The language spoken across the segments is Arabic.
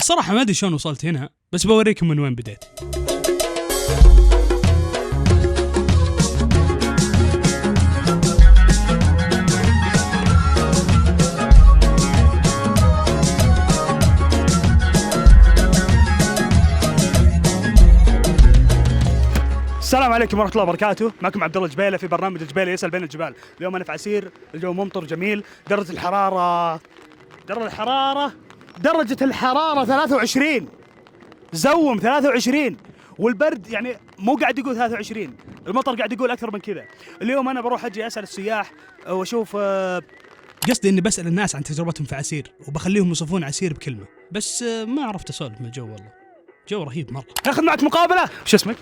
الصراحة ما أدري شلون وصلت هنا، بس بوريكم من وين بديت. السلام عليكم ورحمة الله وبركاته، معكم عبد الله الجبيلة في برنامج الجبيلة يسأل بين الجبال. اليوم أنا في عسير، الجو ممطر جميل، درجة الحرارة 23 زوم 23، والبرد يعني مو قاعد يقول 23، المطر قاعد يقول أكثر من كذا. اليوم أنا بروح أجي أسأل السياح وأشوف قصدي إني بسأل الناس عن تجربتهم في عسير، وبخليهم يوصفون عسير بكلمة، بس ما عرفت أسولف من الجو. والله جو رهيب مرة. أخذ معك مقابلة. وش اسمك؟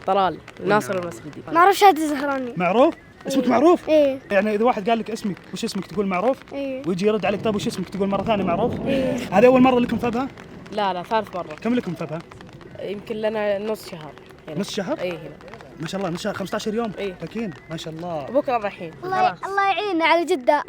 طلال ناصر المسجدي. ما أعرف شهادة زهراني. معروف؟ اسمك معروف؟ إيه. يعني إذا واحد قال لك اسمك وش اسمك تقول معروف؟ إيه. ويجي يرد عليك طيب وش اسمك تقول مرة ثانية معروف؟ إيه. هذه أول مرة لكم في أبها؟ لا ثالث مرة. كم لكم في أبها؟ يمكن لنا نص شهر هنا. نص شهر؟ اي هنا ما شاء الله نص شهر 15 يوم. إيه. لكن ما شاء الله بكرة رايحين. الله يعيننا على جدة.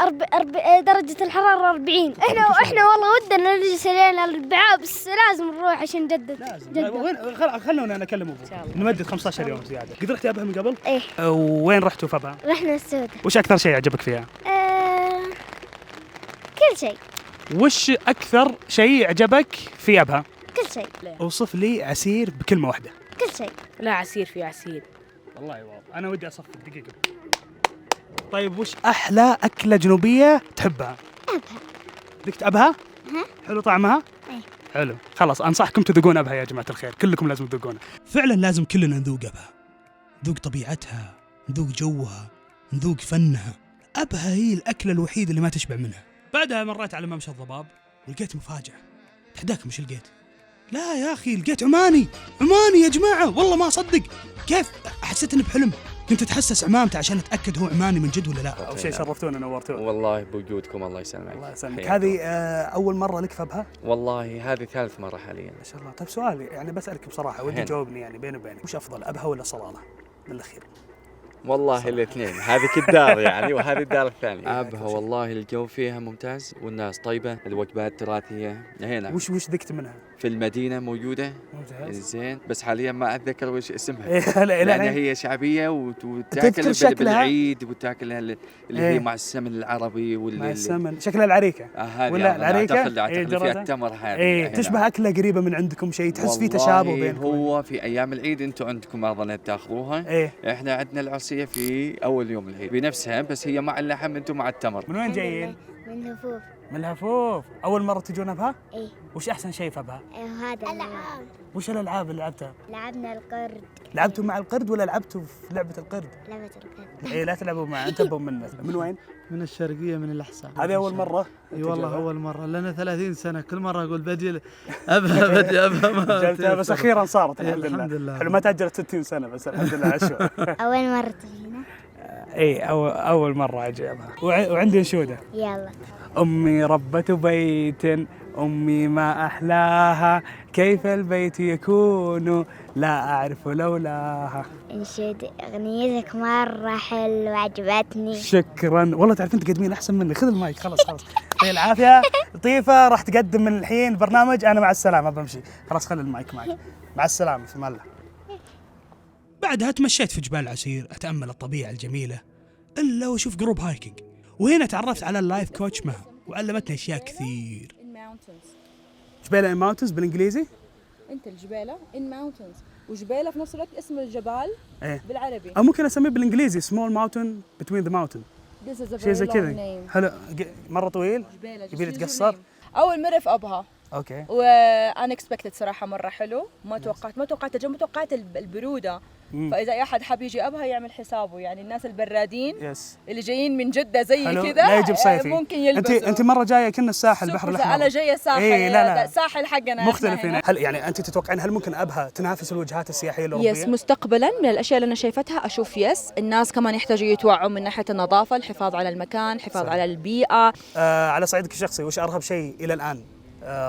درجة الحرارة 40. احنا والله ودنا نجلس لين الأربعاء، بس لازم نروح عشان نجدد. لازم. وين خلونا نكلم ابوك نمدد 15 يوم زيادة. قد رحتي أبها من قبل؟ ايه. وين رحتوا في أبها؟ رحنا السودة. وش أكثر شيء عجبك فيها؟ كل شيء. وش أكثر شيء عجبك في أبها؟ كل شيء. اوصف لي عسير بكلمة واحدة. كل شيء. لا عسير في عسير. والله واو، أنا ودي أصفق دقيقة. طيب وش أحلى أكلة جنوبية تحبها؟ أبها. ذقت أبها؟ حلو طعمها؟ إيه. حلو، خلاص أنصحكم تذوقون أبها يا جماعة الخير، كلكم لازم تذوقونها. فعلا لازم كلنا نذوق أبها، نذوق طبيعتها، نذوق جوها، نذوق فنها. أبها هي الأكلة الوحيدة اللي ما تشبع منها. بعدها مريت على ممشى الضباب ولقيت مفاجأة. تحداكم ايش لقيت؟ لا يا أخي، لقيت عماني يا جماعة، والله ما أصدق. كيف حسيت إني بحلم. كنت أتحسس عمامته عشان أتأكد هو عماني من جد ولا لا. أول شيء شرفتونا ونورتونا. والله بوجودكم الله يسلمك. الله يسلمك. هذه أول مرة لك في أبها؟ والله هذه ثالث مرة حاليا. ما شاء الله. طيب سؤالي يعني بسألك بصراحة ودي تجاوبني يعني بيني وبينك، وش أفضل أبها ولا صلالة من الأخير؟ والله الاثنين، هذيك الدار يعني وهذه الدار الثانية. أبها والله الجو فيها ممتاز والناس طيبة، الوجبات تراثية هنا. وش ذقت منها؟ في المدينة موجودة. ممتاز. زين، بس حاليا ما أتذكر وش اسمها. لأن هي شعبية وتاكل بالعيد وتاكل اللي هي مع السمن العربي مع السمن شكلها العريكة. ولا العريكة؟ أعتقد فيها التمر هذه. تشبه أكلة قريبة من عندكم شيء تحس فيه تشابه بينكم؟ هو في أيام العيد أنتم عندكم أرضا تاخذوها. إحنا عندنا العرسية في أول يوم العيد بنفسها، بس هي مع اللحم أنتم مع التمر. من وين جايين؟ من الهفوف. من الهفوف. أول مرة تجون أبها؟ إيه. وش أحسن شيء في أبها؟ هذا الألعاب. وش الألعاب اللي لعبتها؟ لعبنا القرد. لعبتوا مع القرد ولا لعبتوا في لعبة القرد؟ لعبة القرد. إيه لا تلعبوا معه، انتبهوا منه. من وين؟ من الشرقية من الأحساء. هذه أول مرة؟ اي والله أول مرة، لنا 30 سنة كل مرة أقول بدي أبها ما جبتها بس أخيرا صارت الحمد لله. حلو، ما تأجلت 60 سنة بس الحمد لله عشوة. أول مرة تجينا؟ إيه أول مرة أجي أبها. وعندي أنشودة. يلا. أمي ربة بيت، أمي ما أحلاها، كيف البيت يكون لا أعرف لولاها. انشد أغنيتك مرة حلوة عجبتني. شكرا والله، تعرف أنت قدمين أحسن مني. خذ المايك خلاص. يعطيه العافية. لطيفة راح تقدم من الحين برنامج أنا مع السلامة بمشي. خلاص خلي المايك معك. مع السلامة في الله. بعدها تمشيت في جبال عسير أتأمل الطبيعة الجميلة إلا وأشوف جروب هايكينج، وهنا تعرفت على اللايف كوتش مها وعلمتني أشياء كثير. جبيلة إن ماونتنز بالإنجليزي؟ انت الجبالة ان ماونتنز، وجبالة في نفس الوقت اسم الجبال بالعربي. أو ممكن أسميه بالإنجليزي small mountain between the mountain. شيء زي كذا. حلو. مرة طويل؟ يبي لي تقصر؟ أول مرة في أبها. اوكي. unexpected صراحة مرة حلو، ما توقعت البرودة. فإذا أي أحد حاب يجي أبها يعمل حسابه، يعني الناس البرادين اللي جايين من جدة زي كذا لا يجيب صيفي. ممكن يلبسوا. أنت مرة جاية كنا الساحل البحر الأحمر. أنا جاية الساحل. لا. الساحل حقنا مختلف هنا. هل يعني أنت تتوقعين هل ممكن أبها تنافس الوجهات السياحية الأوروبية؟ يس، مستقبلا من الأشياء اللي أنا شايفتها أشوف الناس كمان يحتاجوا يتوعوا من ناحية النظافة، الحفاظ على المكان، الحفاظ على البيئة. على صعيدك الشخصي وش أرهب شيء إلى الآن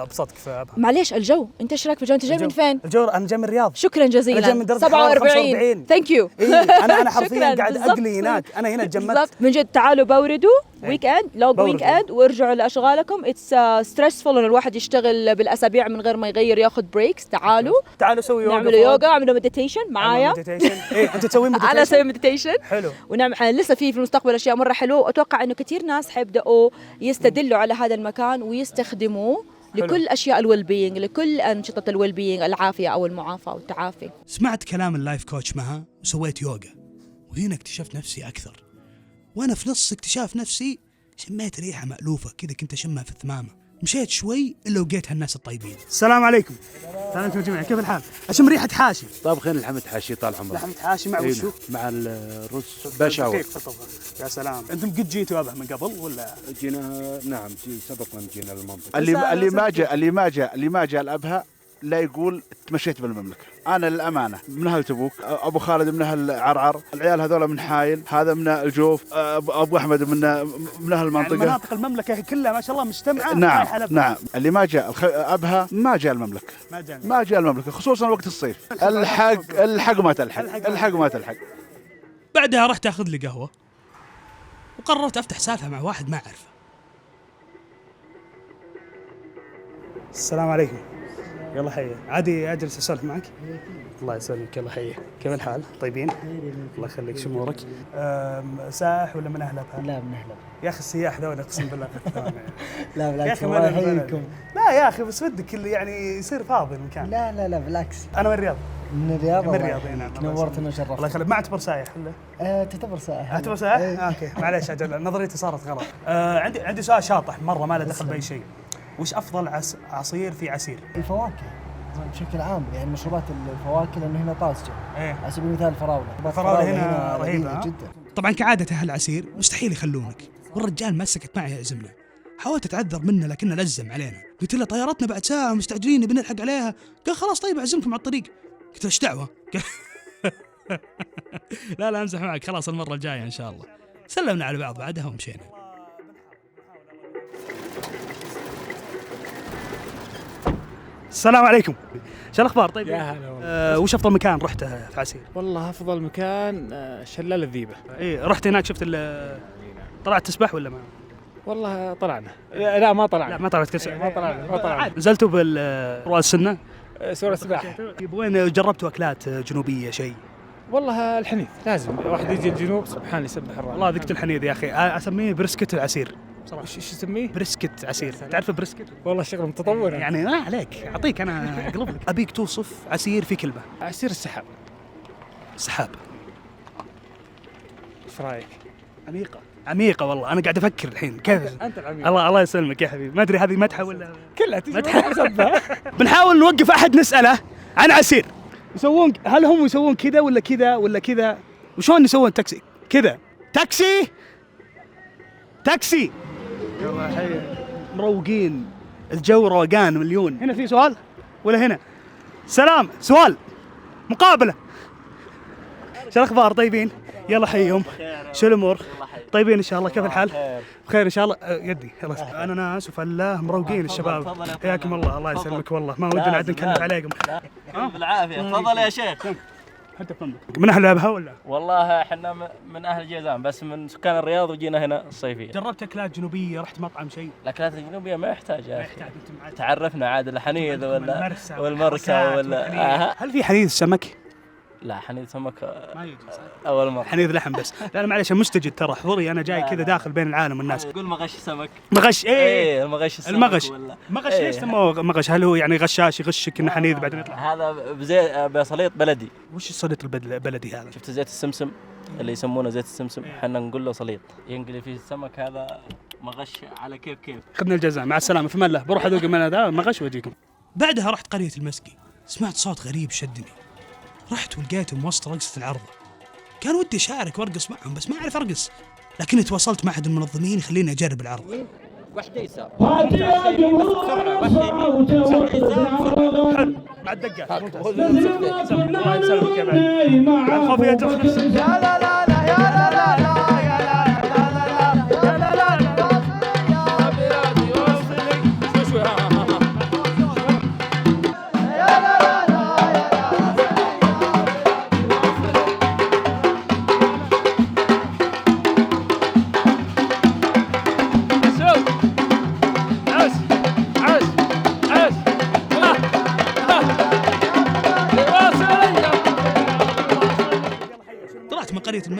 بصدق في أبها. معليش الجو، انت ايش رايك في الجو؟ انت جاي من فين؟ الجو انا جاي من الرياض. شكرا جزيلا. أنا جاي من درجة 47. ثانك يو. انا حرفيا قاعد اقلي هناك، انا هنا تجمدت من جد. تعالوا بوردوا ويك اند، لو ويك اند، وارجعوا لاشغالكم. اتس ستريسفول ان الواحد يشتغل بالاسابيع من غير ما يغير ياخذ بريكس. تعالوا سوي يوغا، نعملوا يوغا، اعملوا مديتيشن معايا. انت تسوين مديتيشن؟ انا اسوي مديتيشن. حلو. ونعمل لسه في المستقبل اشياء مره حلوه، واتوقع انه كثير ناس حيبداوا يستدلوا على هذا المكان ويستخدموه لكل اشياء الويل بينج، لكل انشطه الويل بينج، العافيه او المعافاه والتعافي. سمعت كلام اللايف كوتش معها وسويت يوغا، وهنا اكتشفت نفسي اكثر. وانا في نص اكتشاف نفسي شميت ريحه مألوفه كذا، كنت اشمها في الثمامه. مشيت شوي الا لقيت هالناس الطيبين. السلام عليكم. السلام عليكم يا جماعه، كيف الحال؟ اشم ريحه حاشي. طابخين لحمة حاشي طال عمرك. لحمة حاشي مع وشو؟ مع الرز بشاور. يا سلام. انتم قد جيتوا أبها من قبل ولا؟ جينا نعم، سبق من جينا المنطقة. اللي ما جاء الأبها لا يقول تمشيت بالمملكة. أنا للأمانة من أهل تبوك، أبو خالد من أهل عرعر، العيال هذول من حايل، هذا من الجوف، أبو أحمد من أهل المنطقة. يعني مناطق المملكة كلها ما شاء الله مجتمعة. نعم. اللي ما جاء أبها ما جاء المملكة. ما جاء المملكة خصوصا وقت الصيف. الحق ما تلحق. بعدها رحت اخذ لي قهوه، وقررت افتح سالفه مع واحد ما اعرفه. السلام عليكم. يلا حيا. عادي اجلس اسولف معك؟ الله يسلمك. يلا حيا. كيف الحال؟ طيبين؟ الله يخليك. شو امورك؟ سائح ولا من اهل ابها؟ لا من اهل. يا اخي السياح ذول اقسم بالله. لا بالعكس، الله يحييكم. لا يا اخي بس ودك يعني يصير فاضي المكان. لا بالعكس. انا من الرياض. من الرياض. من الرياض. نعم. نورتنا وشرفتنا. الله يخليك. ما اعتبر سايح ولا؟ تعتبر سائح. اعتبر سائح؟ اوكي معليش اجل، نظريتي صارت غلط. عندي سؤال شاطح مره ما له دخل باي شيء. وش افضل عصير في عسير؟ الفواكه بشكل عام، يعني مشروبات الفواكه لانه هنا طازجه. على سبيل المثال الفراوله هنا رهيبه جدا. طبعا كعاده اهل عسير مستحيل يخلونك، والرجال ما سكت معي يعزمنا. حاولت اتعذر منه لكنه لزم علينا. قلت له طيارتنا بعد ساعه مستعجلين بنلحق عليها. قال خلاص طيب اعزمكم على الطريق. قلت له ايش دعوه؟ لا امزح معك، خلاص المره الجايه ان شاء الله. سلمنا على بعض بعدها ومشينا. السلام عليكم. شو الاخبار؟ طيب يا هلا والله. وش افضل مكان رحته في عسير؟ والله افضل مكان شلال الذيبه. رحت هناك شفت طلعت تسبح ولا ما؟ والله طلعنا. لا ما طلعنا. لا ما طلعت ما طلعنا. نزلتوا بالرواد السنه؟ سورة السباحه. وين جربتوا اكلات جنوبيه شيء؟ والله الحنيذ لازم واحد يجي الجنوب سبحان يسبح الرب. والله ذقت الحنيذ يا اخي، اسميه برسكت العسير. ايش اسميه؟ برسكت عسير. تعرف برسكت؟ والله شغل متطور يعني ما عليك، اعطيك انا اقلب لك. ابيك توصف عسير في كلمه. عسير السحاب. سحاب. ايش رايك؟ عميقه والله. انا قاعد افكر الحين كيف. انت العميق. الله يسلمك يا حبيبي. ما ادري هذه مدحه ولا كلها تجي. بنحاول نوقف احد نساله عن عسير. هل هم يسوون كذا ولا كذا ولا كذا؟ وشلون يسوون تاكسي كذا؟ تاكسي. يلا حي. مروقين، الجو روقان مليون. هنا في سؤال ولا هنا؟ سلام. سؤال مقابله. شو الاخبار؟ طيبين؟ يلا حيهم. شو الامور؟ طيبين ان شاء الله. كيف الحال؟ بخير ان شاء الله. يدي يلا. انا ناس وفلاه مروقين الشباب. حياكم الله يسلمك. والله ما ودنا عاد نكلف عليكم. بالعافيه. تفضل يا شيخ. حتى فندق. من اهل ابها ولا؟ والله احنا من اهل جيزان بس من سكان الرياض وجينا هنا الصيفيه. جربت اكلات جنوبيه؟ رحت مطعم شيء؟ الاكلات الجنوبيه ما يحتاج يا اخي. تعرفنا عاد الحنيذ ولا والمرسى ولا هل في حنيذ سمك؟ لا حنيذ سمك ما يجي اول مره. حنيذ لحم بس. لا معليش مستجد ترى حضوري انا جاي كذا داخل بين العالم والناس. قول مغش سمك. مغش المغش السمك. المغش ليش سموه مغش؟ هل هو يعني غشاش يغشك انه حنيذ بعدين يطلع؟ هذا بصليط بلدي. وش الصليط البلدي هذا؟ شفت زيت السمسم اللي يسمونه زيت السمسم احنا نقول له صليط، ينقلي فيه السمك. هذا مغش على كيف. خذنا الجزاء. مع السلامه في الله. بروح اذوق من هذا مغش واجيكم. بعدها رحت قرية المسكي. سمعت صوت غريب شدني، رحت ولقيتهم وسط رقصة العرضة. كان ودي أشارك وأرقص معهم بس ما أعرف أرقص، لكني تواصلت مع أحد المنظمين يخليني أجرب العرض. واحدة يسار. حلو مع الدقات. الله يسلمك يا بعد. الخوف يجرح نفسك. لا لا لا لا يا لا لا لا يا لا لا لا لا يا لا لا لا يا بلادي وصلك. شوي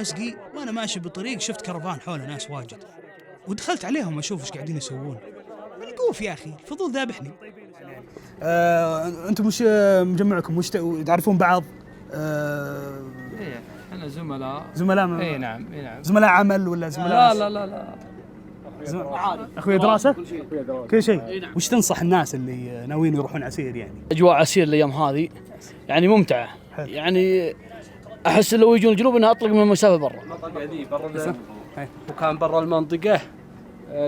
مسقي وانا ماشي بالطريق شفت كرفان حوله ناس واجد، ودخلت عليهم اشوف ايش قاعدين يسوون. القوف يا اخي الفضول ذابحني. انتم مش مجمعكم وش تعرفون بعض؟ ايه احنا زملاء. اي نعم. زملاء عمل ولا زملاء؟ لا اخوي دراسه؟ كل شيء. وش تنصح الناس اللي ناويين يروحون عسير يعني؟ اجواء عسير الايام هذه يعني ممتعه. يعني احس لو يجون الجنوب انها اطلق من المسافه برا. وكان برا المنطقه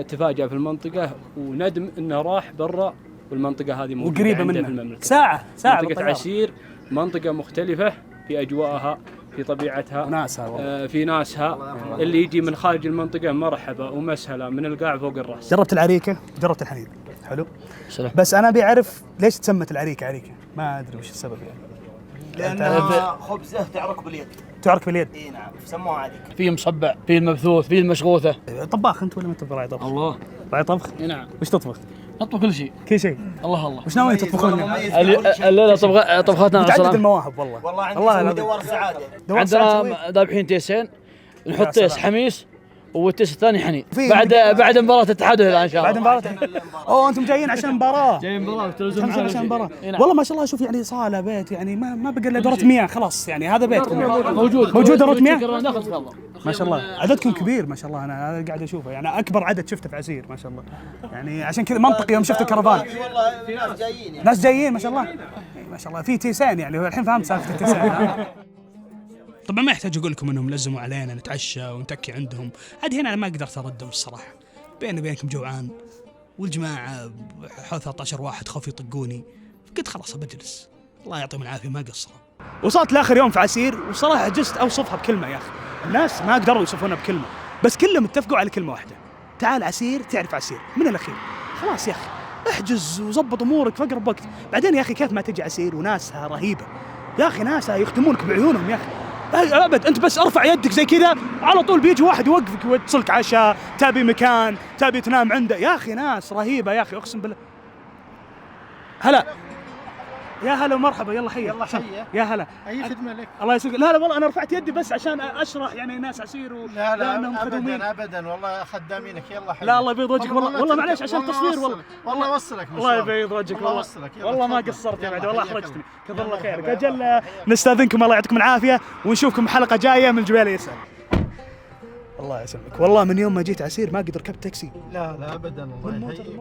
تفاجأ في المنطقه وندم انه راح برا، والمنطقه هذه موجوده وقريبه عنده منه في المملكه. ساعه منطقه عسير منطقه مختلفه في اجواءها في طبيعتها وناسها في ناسها. اللي يجي من خارج المنطقه مرحبا ومسهله من القاع فوق الراس. جربت العريكه؟ جربت الحنيذ؟ حلو. بس انا ابي اعرف ليش تسمت العريكه عريكه؟ ما ادري وش السبب يعني. لأنها خبزه تعرك باليد. تعرك باليد؟ اي نعم سموها عريكه. في مصبع، في المبثوث، في المشغوثه. طباخ انت ولا ما انت براعي طبخ؟ الله راعي طبخ؟ اي نعم. وش تطبخ؟ نطبخ كل شيء. كل شيء؟ الله وش ناويين تطبخون؟ الليله طبختنا متعدد المواهب والله. والله عندي دوار سعاده. عندنا ذابحين تيسين، نحط تيس حميس والتيس الثاني حنين بعد مباراة الاتحاد والهلال ان شاء الله. بعد مباراة انتم جايين عشان مباراة. جايين مباراة تلفزيون عشان مباراة. والله ما شاء الله اشوف يعني صالة بيت يعني ما بقى الا دورة مياه خلاص يعني هذا بيتكم. موجود دورة مياه؟ ما شاء الله عددكم كبير ما شاء الله. انا قاعد اشوفه يعني اكبر عدد شفته في عسير ما شاء الله. يعني عشان كذا منطقي يوم شفت الكرفان. والله في ناس جايين يعني. ناس جايين ما شاء الله. ما شاء الله في تيسان يعني الحين فهمت سالفة التيسان. طبعا ما يحتاج اقول لكم انهم لزموا علينا نتعشى ونتكي عندهم، عاد هنا انا ما قدرت اردهم الصراحه. بيني وبينكم جوعان والجماعه حول 13 واحد خوف يطقوني، فقلت خلاص بجلس. الله يعطيهم العافيه ما قصروا. وصلت لاخر يوم في عسير وصراحه جست اوصفها بكلمه يا اخي. الناس ما قدروا يوصفونها بكلمه، بس كلهم اتفقوا على كلمه واحده: تعال عسير تعرف عسير من الاخير. خلاص يا اخي احجز وظبط امورك في اقرب وقت. بعدين يا اخي كيف ما تجي عسير وناسها رهيبه يا اخي، ناسها يختمونك بعيونهم يا اخي. ابد انت بس ارفع يدك زي كذا على طول بيجي واحد يوقفك ويتصلك عشاء، تابي مكان، تابي تنام عنده. يا اخي ناس رهيبه يا اخي اقسم بالله. هلا يا هلا ومرحبا. يلا حي يا هلا. اي خدمه لك. الله يسلمك. لا والله انا رفعت يدي بس عشان اشرح يعني ناس عسير لا انهم خدومين ابدا والله خدامينك. يلا حي. لا الله يبيض وجهك والله معليش عشان التصوير والله اوصلك. الله يبيض وجهك والله ما قصرت يا بعد والله احرجتني. كثر الله خيرك. اجل نستاذنكم الله يعطيكم العافيه ونشوفكم حلقه جايه من الجبال يسأل. الله يسلمك. والله من يوم ما جيت عسير ما قدر ركبت تاكسي. لا ابدا الله يحييك